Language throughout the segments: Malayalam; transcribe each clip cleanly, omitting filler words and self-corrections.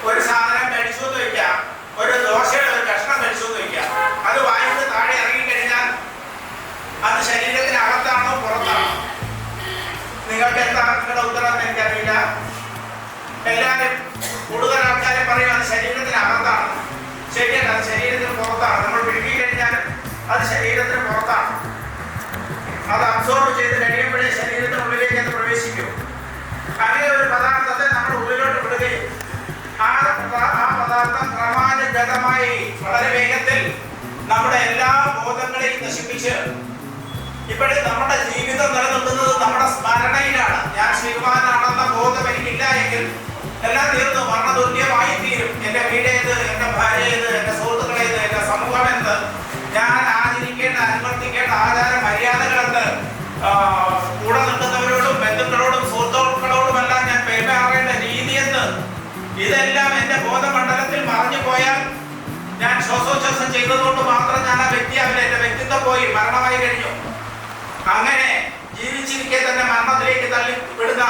ഒരു സാധനം കഴിച്ചു എന്ന് വയ്ക്കാം, ഒരു ദോശയുടെ ഒരു കഷ്ണം കഴിച്ചു എന്ന് വയ്ക്കാം, അത് വായിന്ന് താഴെ ഇറങ്ങിക്കഴിഞ്ഞാൽ അത് ശരീരത്തിനകത്താണോ പുറത്താണോ? നിങ്ങൾക്ക് എന്താണ് നിങ്ങളുടെ ഉത്തരം എനിക്കറിയില്ല. എല്ലാവരും കൂടുതൽ ആൾക്കാരും പറയും അത് ശരീരത്തിനകത്താണ്. ശരിയല്ല, അത് ശരീരത്തിന് പുറത്താണ്. നമ്മൾ വിഴുങ്ങി കഴിഞ്ഞാൽ അത് ശരീരത്തിന് പുറത്താണ്. അത് അബ്സോർബ് ചെയ്ത് കഴിയുമ്പോഴേ ശരീരത്തിനുള്ളിലേക്ക് അത് പ്രവേശിക്കും. അങ്ങനെ ഒരു പദാർത്ഥത്തെ നമ്മൾ ഉള്ളിലോട്ട് വിടുകയും ആ പദാർത്ഥം ക്രമാനുഗതമായി വളരെ വേഗത്തിൽ നമ്മുടെ എല്ലാ ബോധങ്ങളെയും നശിപ്പിച്ച് ഇപ്പോഴും നമ്മുടെ ജീവിതം നിലനിൽക്കുന്നത് നമ്മുടെ സ്മരണയിലാണ്. ഞാൻ ശ്രീമാനാണെന്ന ബോധം എനിക്കില്ല എങ്കിൽ എല്ലാം തീർന്നു, മരണതുല്യമായി തീരും. എൻ്റെ വീടേത്, എൻ്റെ ഭാര്യ ഏത്, എൻ്റെ സുഹൃത്തുക്കളേത്, എൻ്റെ സമൂഹം എന്ത്, ഞാൻ ആചരിക്കേണ്ട അനുവർത്തിക്കേണ്ട ആചാര മര്യാദകളെന്ത്, കൂടെ നിൽക്കുന്നവരോടും ബന്ധുക്കളോടും സുഹൃത്തുക്കളോടുമെല്ലാം ഞാൻ പെരുമാറേണ്ട രീതി എന്ത്, ഇതെല്ലാം എൻ്റെ ബോധമണ്ഡലത്തിൽ മറഞ്ഞു പോയാൽ ഞാൻ ശ്വാസോച്ഛ്വാസം ചെയ്തതുകൊണ്ട് മാത്രം ഞാൻ ആ വ്യക്തിയാവില്ല. എൻ്റെ വ്യക്തിത്വം പോയി, മരണമായി കഴിഞ്ഞു. അങ്ങനെ ജീവിച്ചിരിക്കെ തന്നെ മരണത്തിലേക്ക് തള്ളിവിടുന്ന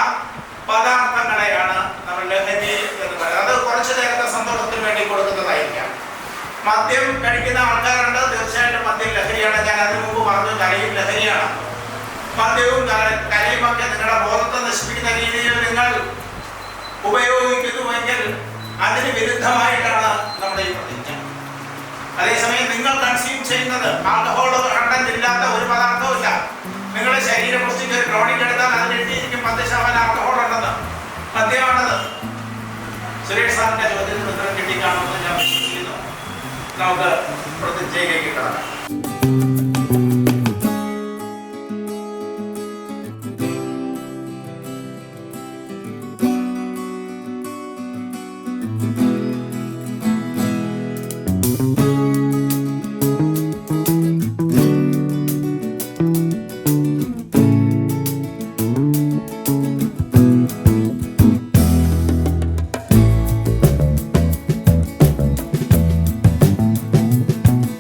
പദാർത്ഥങ്ങളെയാണ് നമ്മൾ ലഹരി എന്ന് പറയുന്നത്. അത് കുറച്ചു നേരത്തെ സന്തോഷത്തിന് വേണ്ടി കൊടുക്കുന്നതായിരിക്കാം. മദ്യം കഴിക്കുന്ന ആൾക്കാരുണ്ട്, തീർച്ചയായിട്ടും മദ്യം ലഹരിയാണ്. ഞാൻ അതിനു മുമ്പ് പറഞ്ഞു, കലയും ലഹരിയാണ്. മദ്യവും കലയുമൊക്കെ നിങ്ങളുടെ ബോധത്തെ നശിപ്പിക്കുന്ന രീതിയിൽ നിങ്ങൾ ഉപയോഗിക്കുന്നുവെങ്കിൽ അതിന് വിരുദ്ധമായിട്ടാണ് നമ്മുടെ ഈ പ്രതിജ്ഞ. അതേസമയം നിങ്ങൾ കൺസ്യൂം ചെയ്യുന്നത് ആൽക്കഹോൾ കണ്ടന്റ് ഇല്ലാത്ത ഒരു പദാർത്ഥവും ഇല്ല. നിങ്ങളുടെ ശരീരപുഷ്ടിക്ക് ഒരു ക്രോണിക് എടുത്താൽ അതിൽ എഴുതിയിരിക്കും 10% ആൽക്കഹോൾ ഉണ്ടെന്ന്. മദ്യമാണത്. സുരേഷ് സാറിന്റെ ചോദ്യത്തിന് ഉത്തരം കിട്ടിക്കാണുമെന്ന് ഞാൻ വിശ്വസിക്കുന്നു. നമുക്ക് പ്രതിജ്ഞയിലേക്ക് കടക്കാം.